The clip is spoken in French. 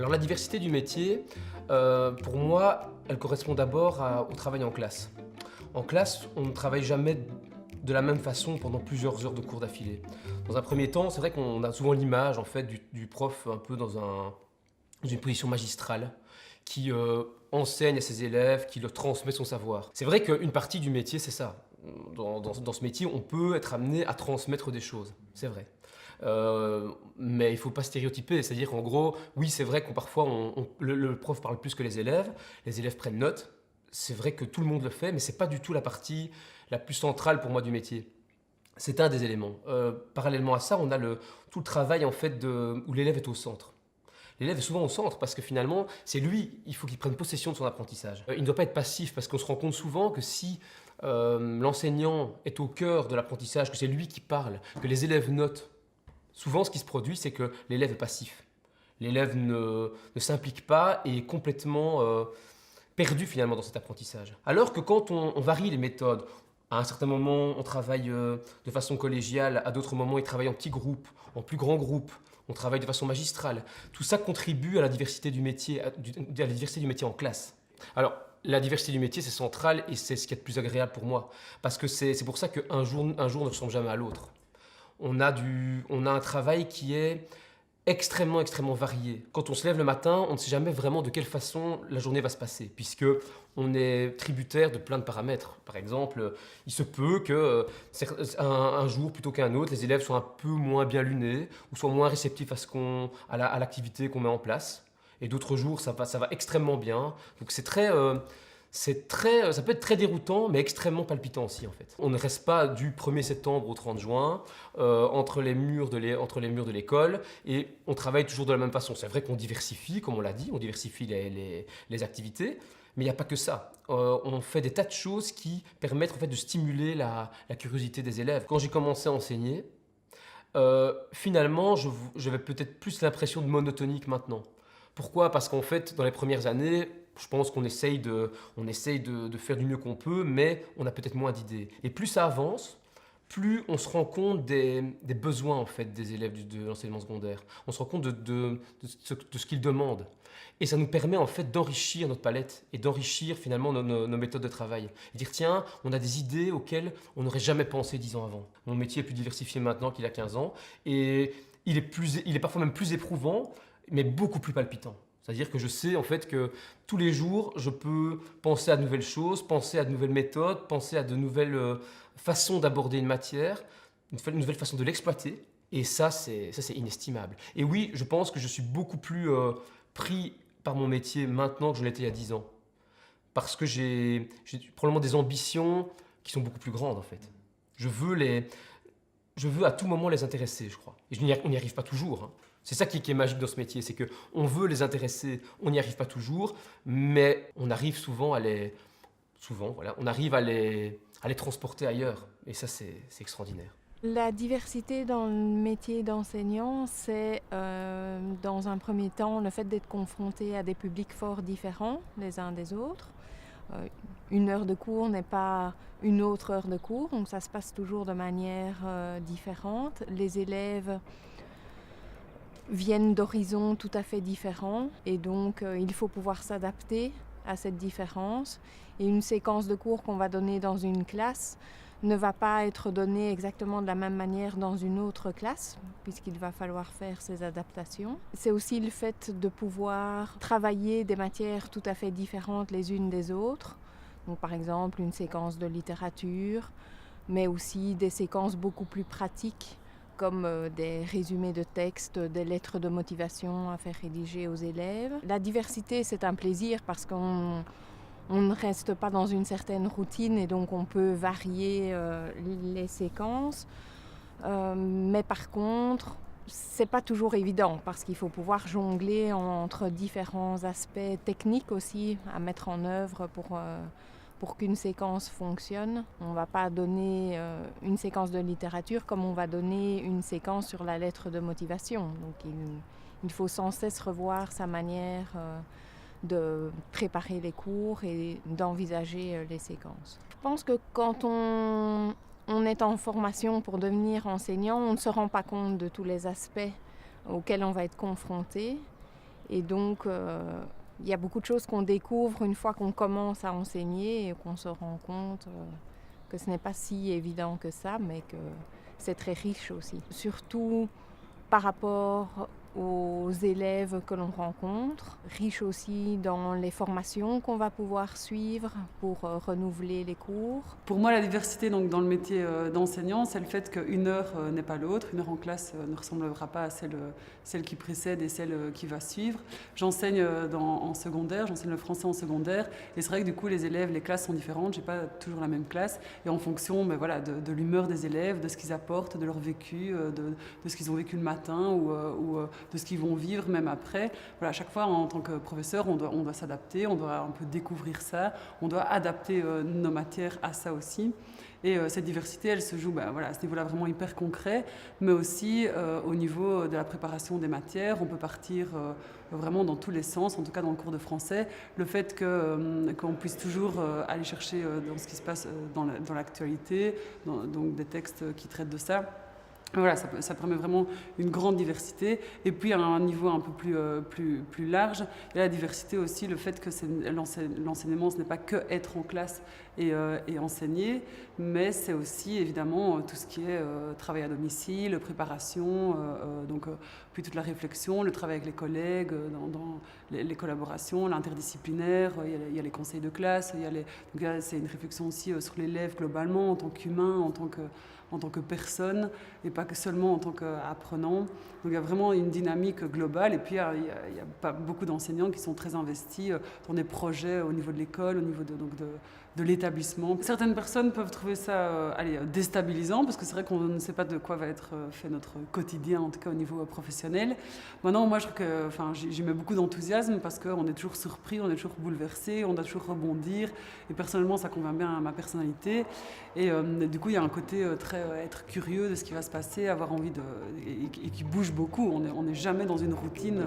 Alors la diversité du métier, pour moi, elle correspond d'abord au travail en classe. En classe, on ne travaille jamais de la même façon pendant plusieurs heures de cours d'affilée. Dans un premier temps, c'est vrai qu'on a souvent l'image en fait du prof un peu dans une position magistrale qui enseigne à ses élèves, qui leur transmet son savoir. C'est vrai qu'une partie du métier, c'est ça. Dans ce métier, on peut être amené à transmettre des choses, c'est vrai. Mais il ne faut pas stéréotyper, c'est-à-dire qu'en gros, oui, c'est vrai qu'on parfois le prof parle plus que les élèves prennent note. C'est vrai que tout le monde le fait, mais c'est pas du tout la partie la plus centrale pour moi du métier. C'est un des éléments. Parallèlement à ça, on a tout le travail en fait où l'élève est au centre. L'élève est souvent au centre parce que finalement, c'est lui, il faut qu'il prenne possession de son apprentissage. Il ne doit pas être passif parce qu'on se rend compte souvent que si l'enseignant est au cœur de l'apprentissage, que c'est lui qui parle, que les élèves notent, souvent ce qui se produit, c'est que l'élève est passif. L'élève ne s'implique pas et est complètement perdu finalement dans cet apprentissage. Alors que quand on varie les méthodes, à un certain moment, on travaille de façon collégiale, à d'autres moments, il travaille en petits groupes, en plus grands groupes, on travaille de façon magistrale. Tout ça contribue à la diversité du métier, à la diversité du métier en classe. Alors, la diversité du métier, c'est central et c'est ce qui est le plus agréable pour moi. Parce que c'est pour ça qu'un jour ne ressemble jamais à l'autre. On a un travail qui est extrêmement varié. Quand on se lève le matin, on ne sait jamais vraiment de quelle façon la journée va se passer, puisque on est tributaire de plein de paramètres. Par exemple, il se peut que un jour plutôt qu'un autre, les élèves soient un peu moins bien lunés ou soient moins réceptifs à l'activité qu'on met en place. Et d'autres jours, ça va extrêmement bien. Donc ça peut être très déroutant, mais extrêmement palpitant aussi en fait. On ne reste pas du 1er septembre au 30 juin entre les murs de l'école et on travaille toujours de la même façon. C'est vrai qu'on diversifie, comme on l'a dit, on diversifie les activités, mais il n'y a pas que ça. On fait des tas de choses qui permettent en fait de stimuler la curiosité des élèves. Quand j'ai commencé à enseigner, finalement, j'avais peut-être plus l'impression de monotonie que maintenant. Pourquoi ? Parce qu'en fait, dans les premières années, je pense qu'on essaye de faire du mieux qu'on peut, mais on a peut-être moins d'idées. Et plus ça avance, plus on se rend compte des besoins en fait, des élèves de l'enseignement secondaire. On se rend compte de ce qu'ils demandent. Et ça nous permet en fait d'enrichir notre palette et d'enrichir finalement nos méthodes de travail. Et dire tiens, on a des idées auxquelles on n'aurait jamais pensé 10 ans avant. Mon métier est plus diversifié maintenant qu'il y a 15 ans et il est parfois même plus éprouvant, mais beaucoup plus palpitant. C'est-à-dire que je sais en fait que tous les jours, je peux penser à de nouvelles choses, penser à de nouvelles méthodes, penser à de nouvelles façons d'aborder une matière, une nouvelle façon de l'exploiter. Et ça, c'est inestimable. Et oui, je pense que je suis beaucoup plus pris par mon métier maintenant que je l'étais il y a 10 ans. Parce que j'ai probablement des ambitions qui sont beaucoup plus grandes en fait. Je veux à tout moment les intéresser, je crois. Et on n'y arrive pas toujours. Hein. C'est ça qui est magique dans ce métier, c'est qu'on veut les intéresser, on n'y arrive pas toujours, mais on arrive souvent on arrive à les transporter ailleurs. Et ça, c'est extraordinaire. La diversité dans le métier d'enseignant, c'est dans un premier temps le fait d'être confronté à des publics fort différents les uns des autres. Une heure de cours n'est pas une autre heure de cours, donc ça se passe toujours de manière différente. Les élèves viennent d'horizons tout à fait différents et donc il faut pouvoir s'adapter à cette différence. Et une séquence de cours qu'on va donner dans une classe ne va pas être donnée exactement de la même manière dans une autre classe, puisqu'il va falloir faire ces adaptations. C'est aussi le fait de pouvoir travailler des matières tout à fait différentes les unes des autres. Donc, par exemple, une séquence de littérature, mais aussi des séquences beaucoup plus pratiques, comme des résumés de textes, des lettres de motivation à faire rédiger aux élèves. La diversité, c'est un plaisir parce qu'on ne reste pas dans une certaine routine et donc on peut varier les séquences. Mais par contre, c'est pas toujours évident parce qu'il faut pouvoir jongler entre différents aspects techniques aussi à mettre en œuvre pour qu'une séquence fonctionne. On ne va pas donner une séquence de littérature comme on va donner une séquence sur la lettre de motivation. Donc il faut sans cesse revoir sa manière de préparer les cours et d'envisager les séquences. Je pense que quand on est en formation pour devenir enseignant, on ne se rend pas compte de tous les aspects auxquels on va être confronté. Et donc, il y a beaucoup de choses qu'on découvre une fois qu'on commence à enseigner et qu'on se rend compte que ce n'est pas si évident que ça, mais que c'est très riche aussi. Surtout par rapport aux élèves que l'on rencontre, riche aussi dans les formations qu'on va pouvoir suivre pour renouveler les cours. Pour moi, la diversité donc, dans le métier d'enseignant, c'est le fait qu'une heure n'est pas l'autre. Une heure en classe ne ressemblera pas à celle qui précède et celle qui va suivre. J'enseigne en secondaire, j'enseigne le français en secondaire. Et c'est vrai que du coup, les élèves, les classes sont différentes. Je n'ai pas toujours la même classe. Et en fonction voilà, de l'humeur des élèves, de ce qu'ils apportent, de leur vécu, de ce qu'ils ont vécu le matin ou de ce qu'ils vont vivre même après. Voilà, à chaque fois, en tant que professeur, on doit s'adapter, on doit un peu découvrir ça, on doit adapter nos matières à ça aussi. Et cette diversité, elle se joue voilà, à ce niveau-là vraiment hyper concret, mais aussi au niveau de la préparation des matières. On peut partir vraiment dans tous les sens, en tout cas dans le cours de français. Le fait qu'on puisse toujours aller chercher dans ce qui se passe dans l'actualité, donc des textes qui traitent de ça. Voilà, ça permet vraiment une grande diversité. Et puis à un niveau un peu plus large, il y a la diversité aussi, le fait que l'enseignement, ce n'est pas que être en classe et enseigner, mais c'est aussi évidemment tout ce qui est travail à domicile, préparation, puis toute la réflexion, le travail avec les collègues, dans les collaborations, l'interdisciplinaire, il y a les conseils de classe, c'est une réflexion aussi sur l'élève globalement, en tant qu'humain, en tant que personne et pas que seulement en tant qu'apprenant. Donc il y a vraiment une dynamique globale et puis il y a pas beaucoup d'enseignants qui sont très investis dans des projets au niveau de l'école, au niveau de l'établissement. Certaines personnes peuvent trouver ça déstabilisant parce que c'est vrai qu'on ne sait pas de quoi va être fait notre quotidien, en tout cas au niveau professionnel. Maintenant, moi je trouve que j'y mets beaucoup d'enthousiasme parce qu'on est toujours surpris, on est toujours bouleversé, on doit toujours rebondir et personnellement ça convient bien à ma personnalité et du coup il y a un côté très être curieux de ce qui va se passer, avoir envie et qui bouge beaucoup, on n'est jamais dans une routine.